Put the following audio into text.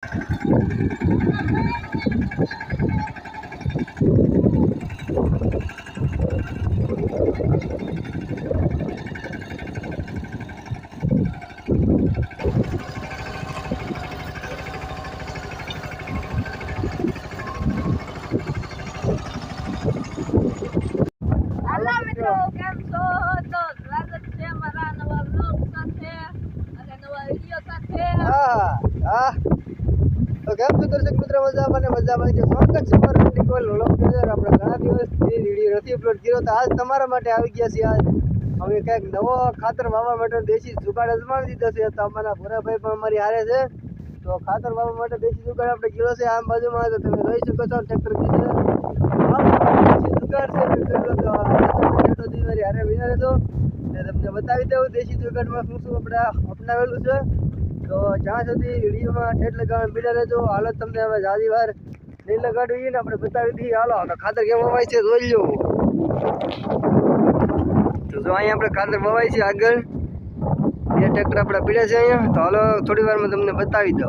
મિત્રો કેમ છો? તો સ્વાગત છે મારા નવા બ્લોગ સાથે અને નવા વિડિયો સાથે. તો કેમ છો દર્શક મિત્રો? મજામાં છે. સ્વાગત છે મારા નિકોલ વ્લોગ ની અંદર. આપણે ઘણા દિવસથી વિડિયો નથી અપલોડ કર્યો, તો આજ તમારા માટે આવી ગયા છીએ. આજ અમે કંઈક નવો ખાતર વાવવા માટે દેશી જુગાડ અજમાવી દીધો છે. તો અમારા ભૂરાભાઈ પણ અમારી હારે છે. તો ખાતર વાવવા માટે દેશી જુગાડ આપણે કર્યો છે આમ બાજુમાં. તો તમે જોઈ શકો છો ટ્રેક્ટર દેશી જુગાડ છે. હારે વિના રહેતો તમને બતાવી દઉં દેશી જુગાડમાં શું શું આપણે અપનાવેલું છે. તો જ્યાં સુધી વિડીયોમાં ઠેઠ લગાવવાનું પીડા રહેજો. હાલત તમને હવે જાજી વાર નહીં લગાડવી ને આપણે બતાવી દઈએ. હાલો ખાતર કેમ વવાય છે જોઈ લો. તો જો અહીંયા આપણે ખાતર વવાય છે આગળ બે ટ્રેક્ટર આપણે પીડ્યા છે અહીંયા. તો હાલો થોડી વારમાં તમને બતાવી દઉં.